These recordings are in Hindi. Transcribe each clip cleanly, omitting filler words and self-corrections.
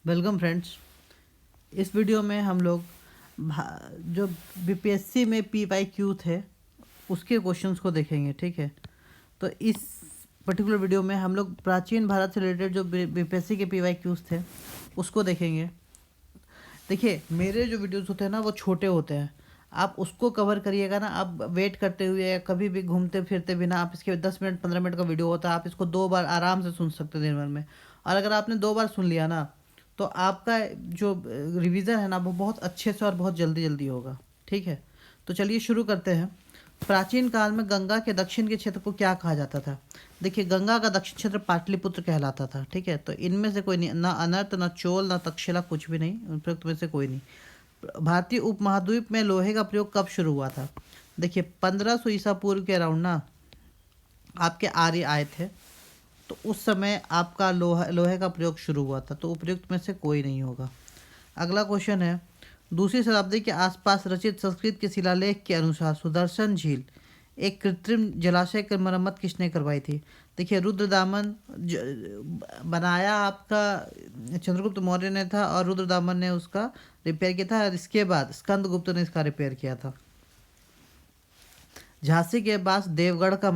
Welcome friends. इस वीडियो में हम लोग जो बीपीएससी में पीवाईक्यू थे उसके क्वेश्चंस को देखेंगे। ठीक है, तो इस पर्टिकुलर वीडियो में हम लोग प्राचीन भारत से रिलेटेड जो बीपीएससी के पीवाईक्यूज थे उसको देखेंगे। देखिए, मेरे जो वीडियोस होते हैं ना वो छोटे होते हैं, आप उसको कवर करिएगा ना। आप वेट करते हुए या कभी भी घूमते फिरते बिना, आप इसके 10 मिनट 15 मिनट का वीडियो होता है, आप इसको 2 बार आराम से सुन सकते हैं दिन भर में। और अगर आपने 2 बार सुन लिया ना तो आपका जो रिवीजन है ना वो बहुत अच्छे से और बहुत जल्दी जल्दी होगा। ठीक है, तो चलिए शुरू करते हैं। प्राचीन काल में गंगा के दक्षिण के क्षेत्र को क्या कहा जाता था? देखिए, गंगा का दक्षिण क्षेत्र पाटलिपुत्र कहलाता था। ठीक है, तो इनमें से कोई नहीं, ना अनर्त ना चोल ना तक्षशिला, कुछ भी नहीं, उपयुक्त में से कोई नहीं। भारतीय उपमहाद्वीप में लोहे का प्रयोग कब शुरू हुआ था? देखिए, 1500 ईसा पूर्व के अराउंड ना आपके आर्य आए थे, तो उस समय आपका लोहे का प्रयोग शुरू हुआ था, तो उपयुक्त में से कोई नहीं होगा। अगला क्वेश्चन है, दूसरी शताब्दी के आसपास रचित संस्कृत के शिलालेख के अनुसार सुदर्शन झील एक कृत्रिम जलाशय की मरम्मत किसने करवाई थी? देखिए, रुद्रदामन बनाया आपका चंद्रगुप्त मौर्य ने था, और रुद्रदामन ने उसका रिपेयर किया था, और इसके बाद स्कंदगुप्त ने इसका रिपेयर किया था। झांसी के पास देवगढ़ का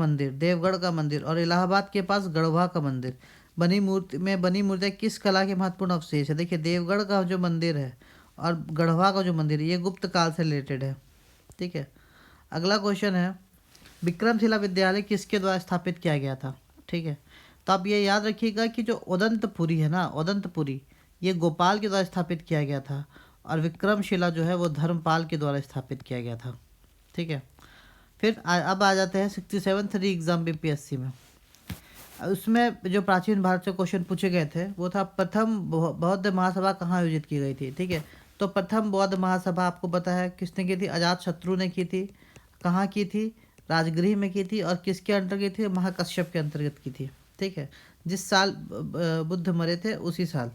मंदिर और इलाहाबाद के पास गढ़वा का मंदिर बनी मूर्तियाँ किस कला के महत्वपूर्ण अवशेष है? देखिए, देवगढ़ का जो मंदिर है और गढ़वा का जो मंदिर है ये गुप्त काल से रिलेटेड है। ठीक है, अगला क्वेश्चन है, विक्रमशिला विद्यालय किसके द्वारा स्थापित किया गया था? ठीक है, तो आप ये याद रखिएगा कि जो उदंतपुरी है ना, उदंतपुरी, ये गोपाल के द्वारा स्थापित किया गया था, और विक्रमशिला जो है वो धर्मपाल के द्वारा स्थापित किया गया था। ठीक है, फिर अब आ जाते हैं 67th री एग्ज़ाम बीपीएससी में। उसमें जो प्राचीन भारत से क्वेश्चन पूछे गए थे वो था, प्रथम बौद्ध महासभा कहाँ आयोजित की गई थी? ठीक है, तो प्रथम बौद्ध महासभा आपको पता है किसने की थी? अजात शत्रु ने की थी। कहाँ की थी? राजगृह में की थी। और किसके अंतर्गत थी? महाकश्यप के अंतर्गत की थी। ठीक है, जिस साल बुद्ध मरे थे उसी साल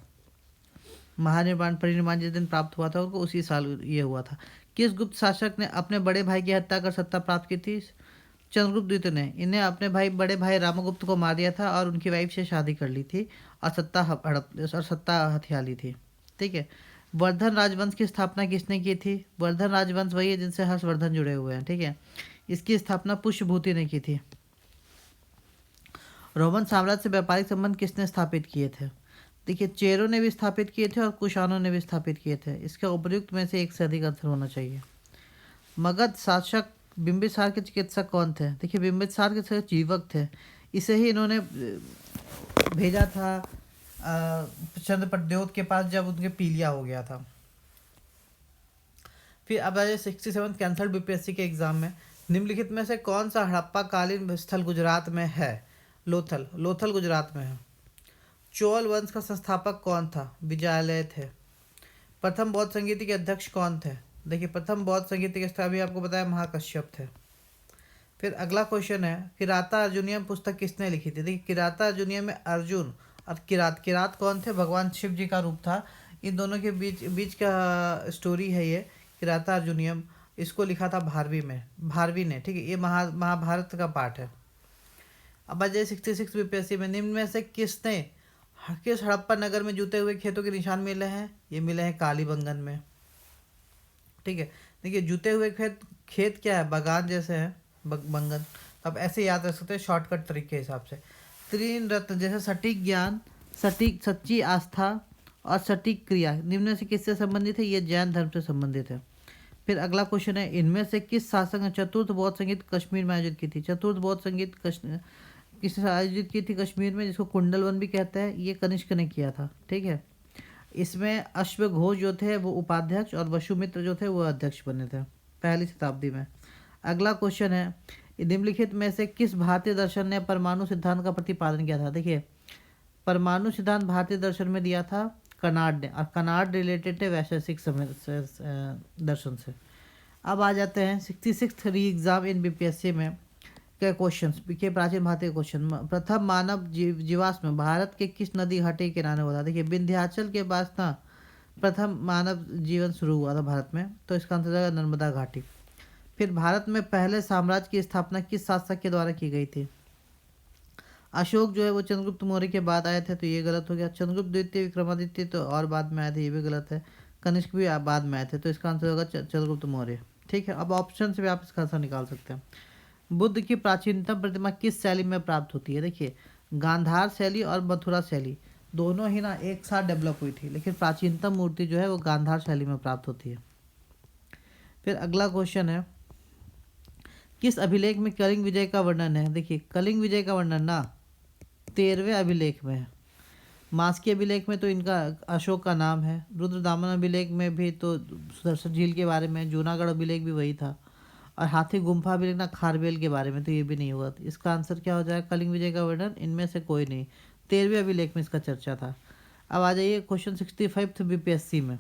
महानिर्वाण परिनिर्वाण जिस दिन प्राप्त हुआ था उनको, उसी साल ये हुआ था। किस गुप्त शासक ने अपने बड़े भाई की हत्या कर सत्ता प्राप्त की थी? चंद्रगुप्त द्वितीय ने। इन्हें अपने बड़े भाई रामगुप्त को मार दिया था और उनकी वाइफ से शादी कर ली थी, और सत्ता हथिया ली थी। ठीक है, वर्धन राजवंश की स्थापना किसने की थी? वर्धन राजवंश वही है जिनसे हर्षवर्धन जुड़े हुए हैं। ठीक है, इसकी स्थापना पुष्यभूति ने की थी। रोमन साम्राज्य से व्यापारिक संबंध किसने स्थापित किए थे? देखिए, चेरों ने भी स्थापित किए थे और कुशानों ने भी स्थापित किए थे। इसका उपयुक्त में से एक से अधिक आंसर होना चाहिए। मगध शासक बिंबिसार के चिकित्सक कौन थे? देखिए, बिंबिसार के चिकित्सक जीवक थे। इसे ही इन्होंने भेजा था चंद्र प्रद्योत के पास जब उनके पीलिया हो गया था। फिर अब आइए 67 कैंसल्ड बीपीएससी के एग्जाम में, निम्नलिखित में से कौन सा हड़प्पा कालीन स्थल गुजरात में है? लोथल। लोथल गुजरात में है। चोल वंश का संस्थापक कौन था? विजयालय थे। प्रथम बौद्ध संगीति के अध्यक्ष कौन थे? देखिए, प्रथम बौद्ध संगीति के स्थापक आपको बताया महाकश्यप थे। फिर अगला क्वेश्चन है, किराता अर्जुनियम पुस्तक किसने लिखी थी? देखिए, किराता अर्जुनियम में अर्जुन और किरात कौन थे? भगवान शिव जी का रूप था। इन दोनों के बीच बीच का स्टोरी है ये किराता अर्जुनियम। इसको लिखा था भारवी ने। ठीक है, ये महाभारत का पार्ट है। अब आ जाए 66 बीपीएससी में, निम्न में से किस हड़प्पा नगर में जूते हुए खेतों के निशान मिले हैं? ये मिले हैं कालीबंगन में। ठीक है, देखिए, जूते हुए खेत क्या है? बागान जैसे है बंगन। तो आप ऐसे याद रख सकते हैं शॉर्टकट तरीके के हिसाब से। तीन रत्न जैसे सटीक ज्ञान, सटीक सच्ची आस्था और सटीक क्रिया, निम्न से किससे संबंधित है? ये जैन धर्म से संबंधित है। फिर अगला क्वेश्चन है, इनमें से किस शासक ने चतुर्थ बौद्ध संगीत कश्मीर में आयोजित की थी? चतुर्थ बौद्ध संगीत किसने आयोजित की थी कश्मीर में, जिसको कुंडलवन भी कहते हैं? ये कनिष्क ने किया था। ठीक है, इसमें अश्वघोष जो थे वो उपाध्यक्ष और वसुमित्र जो थे वो अध्यक्ष बने थे पहली शताब्दी में। अगला क्वेश्चन है, निम्नलिखित में से किस भारतीय दर्शन ने परमाणु सिद्धांत का प्रतिपादन किया था? देखिए, परमाणु सिद्धांत भारतीय दर्शन में दिया था कनाड ने, और कनाड रिलेटेड थे वैशेषिक दर्शन से। अब आ जाते हैं 66 री एग्जाम इन बीपीएससी में के क्वेश्चन के प्राचीन भारतीय क्वेश्चन। प्रथम मानव जीवाश्म भारत के किस नदी घाटी के किनारे हुआ था? देखिए, विंध्याचल के पास ना प्रथम मानव जीवन शुरू हुआ था भारत में, तो इसका आंसर है नर्मदा घाटी। फिर भारत में पहले साम्राज्य की स्थापना किस शासक के द्वारा की गई थी? अशोक जो है वो चंद्रगुप्त मौर्य के बाद आए थे, तो ये गलत हो गया। चंद्रगुप्त द्वितीय विक्रमादित्य तो और बाद में आए थे, ये भी गलत है। कनिष्क भी बाद में आए थे, तो इसका आंसर होगा चंद्रगुप्त मौर्य। ठीक है, अब ऑप्शन से भी आप इसका आंसर निकाल सकते हैं। बुद्ध की प्राचीनतम प्रतिमा किस शैली में प्राप्त होती है? देखिए, गांधार शैली और मथुरा शैली दोनों ही ना एक साथ डेवलप हुई थी, लेकिन प्राचीनतम मूर्ति जो है वो गांधार शैली में प्राप्त होती है। फिर अगला क्वेश्चन है, किस अभिलेख में कलिंग विजय का वर्णन है? देखिए, कलिंग विजय का वर्णन ना 13वें अभिलेख में है। मास्की अभिलेख में तो इनका अशोक का नाम है। रुद्रदामन अभिलेख में भी तो सुदर्शन झील के बारे में। जूनागढ़ अभिलेख भी वही था। और हाथी गुम्फा अभिलेख ना खारवेल के बारे में, तो ये भी नहीं हुआ। तो इसका आंसर क्या हो जाएगा? कलिंग विजय का वर्णन इनमें से कोई नहीं। 13वें अभिलेख में इसका चर्चा था। अब आ जाइए क्वेश्चन 65 बीपीएससी में।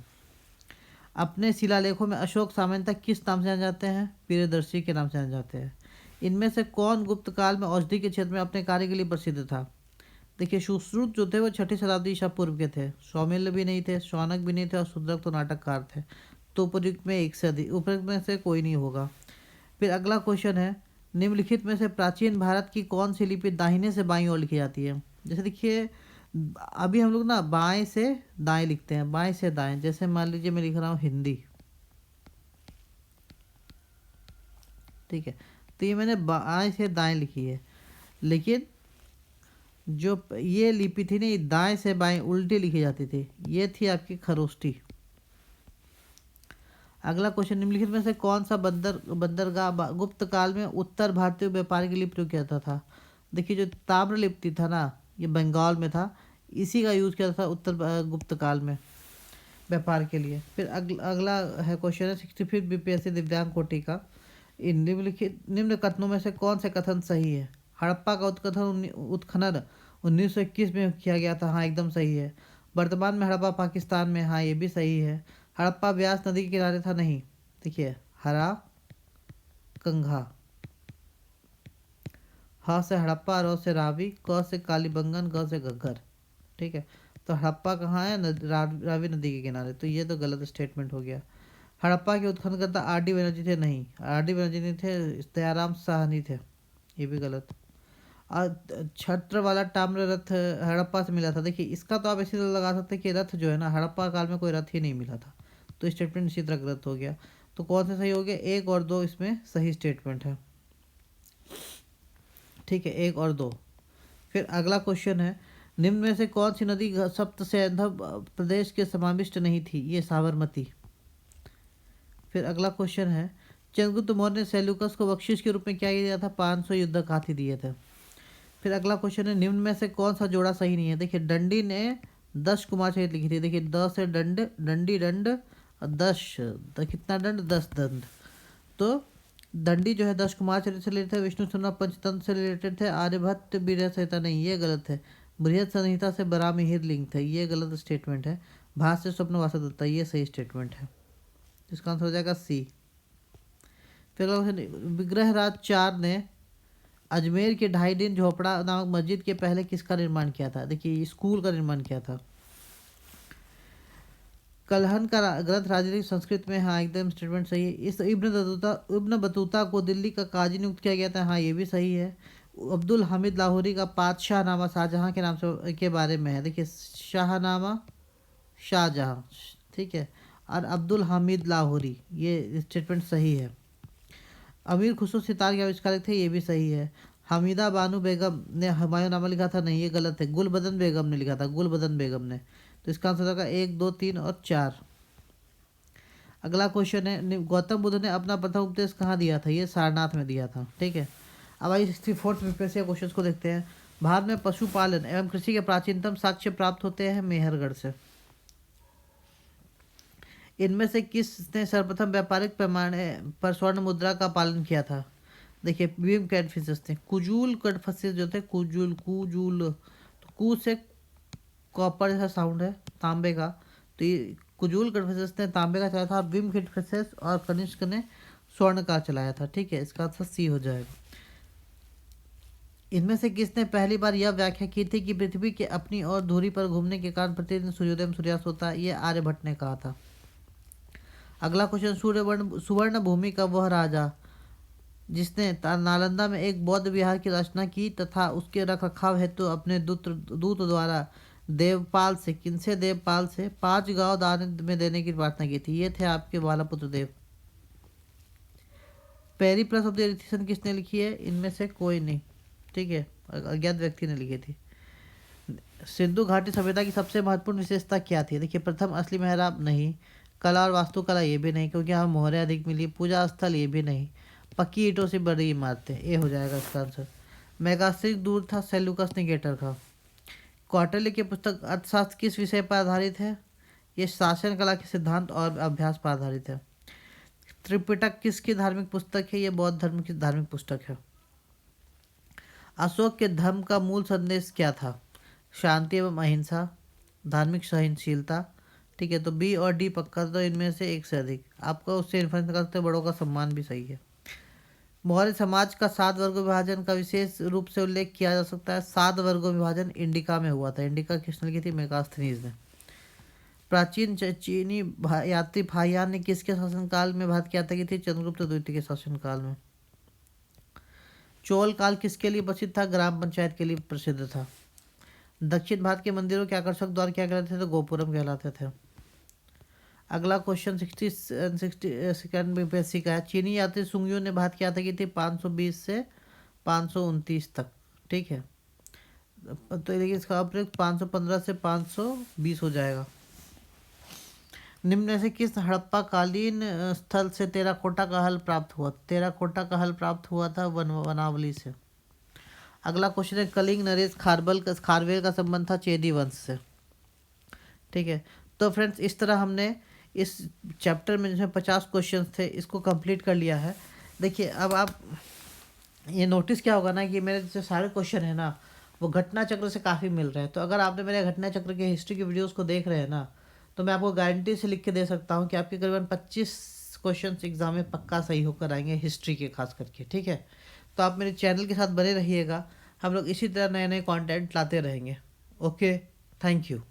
अपने शिलालेखों में अशोक सामान्यतः किस नाम से जाने जाते हैं? प्रियदर्शी के नाम से जाने जाते हैं। इनमें से कौन गुप्त काल में औषधि के क्षेत्र में अपने कार्य के लिए प्रसिद्ध था? देखिए, सुश्रुत जो थे वो 6ठी शताब्दी ईसा पूर्व के थे। सौमिल्य भी नहीं थे, शौनक भी नहीं थे, और शुद्रक तो नाटककार थे। तो उपयुक्त में एक से अधिक, उपयुक्त में से कोई नहीं होगा। फिर अगला क्वेश्चन है, निम्नलिखित में से प्राचीन भारत की कौन सी लिपि दाहिने से बाईं ओर लिखी जाती है? जैसे देखिए, अभी हम लोग ना बाएं से दाएं लिखते हैं, बाएं से दाएं। जैसे मान लीजिए मैं लिख रहा हूँ हिंदी, ठीक है, तो ये मैंने बाएं से दाएं लिखी है। लेकिन जो ये लिपि थी ना, ये दाएं से बाएं उल्टी लिखी जाती थी। ये थी आपकी खरोष्टी। अगला क्वेश्चन, निम्नलिखित में से कौन सा बंदरगाह गुप्त काल में उत्तर भारतीय व्यापार के लिए प्रयोग किया जाता था? देखिए, जो ताम्रलिप्ति था ना, ये बंगाल में था। इसी का यूज़ किया था उत्तर गुप्त काल में व्यापार के लिए। फिर अगला है क्वेश्चन है 65 बीपीएससी दिव्यांग कोटि का। इन निम्न कथनों में से कौन से कथन सही है? हड़प्पा का उत्खनन 1921 में किया गया था, हाँ एकदम सही है। वर्तमान में हड़प्पा पाकिस्तान में, हाँ ये भी सही है। हड़प्पा ब्यास नदी के किनारे था, नहीं। देखिए, हरा कंघा, ह से हड़प्पा, र से रावी, क से कालीबंगन, ग से घग्गर। ठीक है, तो हड़प्पा कहाँ है? रावी नदी के किनारे। तो ये तो गलत स्टेटमेंट हो गया। हड़प्पा के उत्खननकर्ता आर.डी. बनर्जी थे, नहीं। आर.डी. बनर्जी नहीं थे, दयाराम साहनी थे, ये भी गलत। छत्र वाला ताम्र रथ हड़प्पा से मिला था। देखिए, इसका तो आप ऐसे लगा सकते हैं कि रथ जो है ना, हड़प्पा काल में कोई रथ ही नहीं मिला था, तो स्टेटमेंट इसी तरह गलत हो गया। तो कौन सा सही हो गया? 1 और 2 इसमें सही स्टेटमेंट है। ठीक है, 1 और 2। फिर अगला क्वेश्चन है, निम्न में से कौन सी नदी सप्त सैंधव प्रदेश के समाविष्ट नहीं थी? ये साबरमती। फिर अगला क्वेश्चन है, चंद्रगुप्त मौर्य ने सेल्यूकस को बख्शिश के रूप में क्या दिया था? 500 युद्धक हाथी दिए थे। फिर अगला क्वेश्चन है, निम्न में से कौन सा जोड़ा सही नहीं है? देखिए, दंडी ने 10 कुमार सहित लिखी थी। देखिए, 10 से दंड, दंडी दंड, और 10 कितना दंड? 10 दंड। तो दंडी जो है 10 कुमार चरित्र से रिलेटेड थे, विष्णु शर्मा पंचतंत्र से रिलेटेड थे, आर्यभट्ट वीर संहिता नहीं, ये गलत है। बृहद संहिता से बरामिहिर लिंक थे, ये गलत स्टेटमेंट है। भाष्य स्वप्न वासुदत्ता, ये सही स्टेटमेंट है। इसका आंसर हो जाएगा सी। फिर विग्रहराज 4 ने अजमेर के 2.5 दिन झोपड़ा नामक मस्जिद के पहले किसका निर्माण किया था? देखिए, स्कूल का निर्माण किया था। कलहन का ग्रंथ राजनीतिक संस्कृत में, हाँ एकदम स्टेटमेंट सही है। इस इब्न बतूता को दिल्ली का काजी नियुक्त किया गया था, हाँ ये भी सही है। अब्दुल हामिद लाहौरी का पातशाहनामा शाहजहाँ के नाम से के बारे में है। देखिए, शाहनामा शाहजहाँ, ठीक है, और अब्दुल हामिद लाहौरी, ये स्टेटमेंट सही है। अमीर खुसरो सितार के आविष्कारक थे, ये भी सही है। हमीदा बानो बेगम ने हुमायूंनामा लिखा था, नहीं ये गलत है। गुलबदन बेगम ने लिखा था, गुलबदन बेगम ने। तो इसका आंसर होगा 1, 2, 3 और 4। अगला क्वेश्चन है, गौतम बुद्ध ने अपना प्रथम उपदेश कहाँ दिया था? ये सारनाथ में दिया था। ठीक है, अब आइए 64th बीपीएससी क्वेश्चन को देखते हैं। भारत में पशुपालन एवं कृषि के प्राचीनतम साक्ष्य प्राप्त होते हैं मेहरगढ़ से। इनमें से किसने सर्वप्रथम व्यापारिक पैमाने पर स्वर्ण मुद्रा का पालन किया था? देखिए, विलियम कैडफिसेस थे। कुजूल कैडफिसेस जो थे, कुजूल कुजूल, तो कू से कॉपर जैसा साउंड है, तांबे का। तो ये कुजूल कैडफिसेस ने तांबे का चलाया था, विम कैडफिसेस और कनिष्क ने स्वर्ण का चलाया था। ठीक है, इसका आंसर सी हो जाएगा। इनमें से किसने पहली बार यह व्याख्या की थी कि पृथ्वी के अपनी और धुरी पर घूमने के कारण प्रतिदिन सूर्योदय में सूर्यास्त होता है? ये आर्यभट्ट ने कहा था। अगला क्वेश्चन, सुवर्ण भूमि का वह राजा जिसने नालंदा में एक बौद्ध विहार की रचना की तथा उसके रखरखाव हेतु अपने दूत दूत द्वारा देवपाल से, किनसे, देवपाल से 5 गांव दान में देने की प्रार्थना की थी। ये थे आपके बालापुत्र देव। पेरिप्लस ऑफ द एरिथ्रियन किसने लिखी है? इनमें से कोई नहीं, ठीक है, अज्ञात व्यक्ति ने लिखी थी। सिंधु घाटी सभ्यता की सबसे महत्वपूर्ण विशेषता क्या थी? देखिए, प्रथम असली मेहराब नहीं, कला और वास्तुकला ये भी नहीं, क्योंकि हमें मोहरें अधिक मिली, पूजा स्थल ये भी नहीं, पक्की ईंटों से बड़ी इमारतें, ये हो जाएगा इसका आंसर। मेगास्ट्रिक दूर था सेल्यूकस निकेटर का। कौटिल्य की पुस्तक अर्थशास्त्र किस विषय पर आधारित है? ये शासन कला के सिद्धांत और अभ्यास पर आधारित है। त्रिपिटक किसकी धार्मिक पुस्तक है? ये बौद्ध धर्म की धार्मिक पुस्तक है। अशोक के धर्म का मूल संदेश क्या था? शांति एवं अहिंसा, धार्मिक सहनशीलता, ठीक है। तो बी और डी पक्का, तो इनमें से एक से अधिक। आपको उससे इन्फ्लुएंस कर सकते, बड़ों का सम्मान भी सही है। मौर्य समाज का 7 वर्गों विभाजन का विशेष रूप से उल्लेख किया जा सकता है। 7 वर्गों विभाजन इंडिका में हुआ था। इंडिका किसने लिखी थी? मेगास्थनीज ने। प्राचीन चीनी यात्री फाहियान ने किसके शासनकाल में भारत की यात्रा की थी? चंद्रगुप्त द्वितीय के शासनकाल में। चोल काल किसके लिए प्रसिद्ध था? ग्राम पंचायत के लिए प्रसिद्ध था। दक्षिण भारत के मंदिरों के आकर्षक द्वार क्या कहलाते थे? तो गोपुरम कहलाते थे। अगला क्वेश्चन 62nd बीपीएससी का है। चीनी यात्री सुंगयू ने भारत की यात्रा की थी 520 से 529 तक, ठीक है। तो देखिए इसका अप्रयुक्त 515 से 520 हो जाएगा। निम्न में से किस हड़प्पा कालीन स्थल से टेराकोटा का हल प्राप्त हुआ? टेराकोटा का हल प्राप्त हुआ था वनावली से। अगला क्वेश्चन है कलिंग नरेश खारवेल का संबंध था चेदी वंश से, ठीक है। तो फ्रेंड्स, इस तरह हमने इस चैप्टर में जिसमें 50 क्वेश्चन थे इसको कंप्लीट कर लिया है। देखिए, अब आप ये नोटिस क्या होगा ना कि मेरे जो सारे क्वेश्चन है ना वो घटना चक्र से काफ़ी मिल रहे हैं। तो अगर आपने मेरे घटना चक्र के हिस्ट्री की वीडियोस को देख रहे हैं ना, तो मैं आपको गारंटी से लिख के दे सकता हूँ कि आपके करीबन 25 क्वेश्चन एग्जाम में पक्का सही होकर आएंगे, हिस्ट्री के खास करके, ठीक है। तो आप मेरे चैनल के साथ बने रहिएगा, हम लोग इसी तरह नए नए कंटेंट लाते रहेंगे। Okay, thank you.